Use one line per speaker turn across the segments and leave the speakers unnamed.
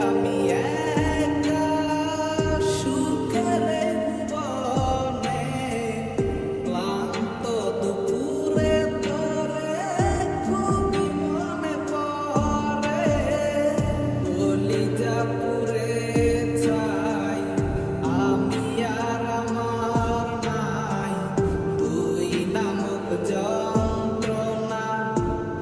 আমি একা সুখের ভুবনে, ক্লান্ত দুপুরে তোরে খুবই মনে পড়ে। কলিজা পুড়ে ছাই, আমি আর আমার নাই, তুই নামক যন্ত্রণা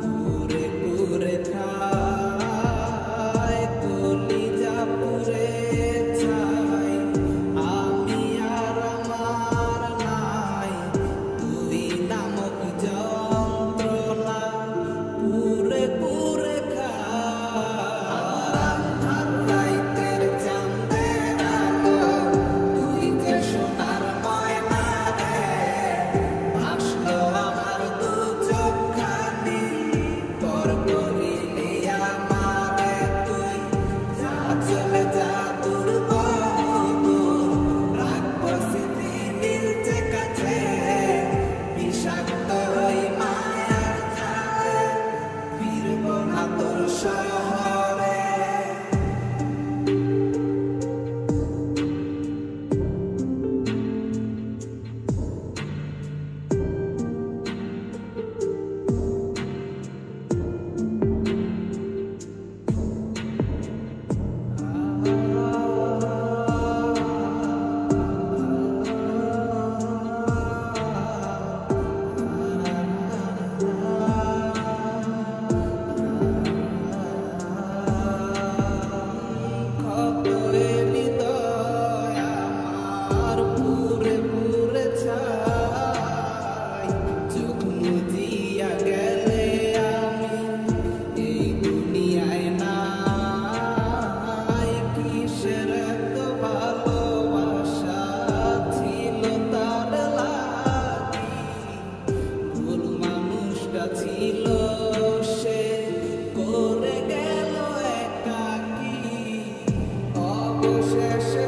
পুরে পুরে খায়। কলিজা পুড়ে ছাই, আমি আর আমার নাই, তুই নামক যন্ত্রণা পুরে পুরে খায়। আর রাইতের চাঁদের আলো, তুই যে সোনার ময়না রে, ভাসলো আমার দু চোখখানি, পর করিলি আমারে তুই। যা চলে যা দূর বহু, রাখবো স্মৃতি নিলচে কাছে, বিষাক্ত ওই মায়ার খাতে, ফিরবো না তোর শহরে। খবরে হৃদয় আমার পুরে পুরে ছাই, চোখ মুজিয়া গেলে আমি এই দুনিয়ায় নাই। কিসের এত ভালোবাসা ছিল তার লাগি, ভুল মানুষটা ছিল সে, করে গেল একাকী। অবশেষে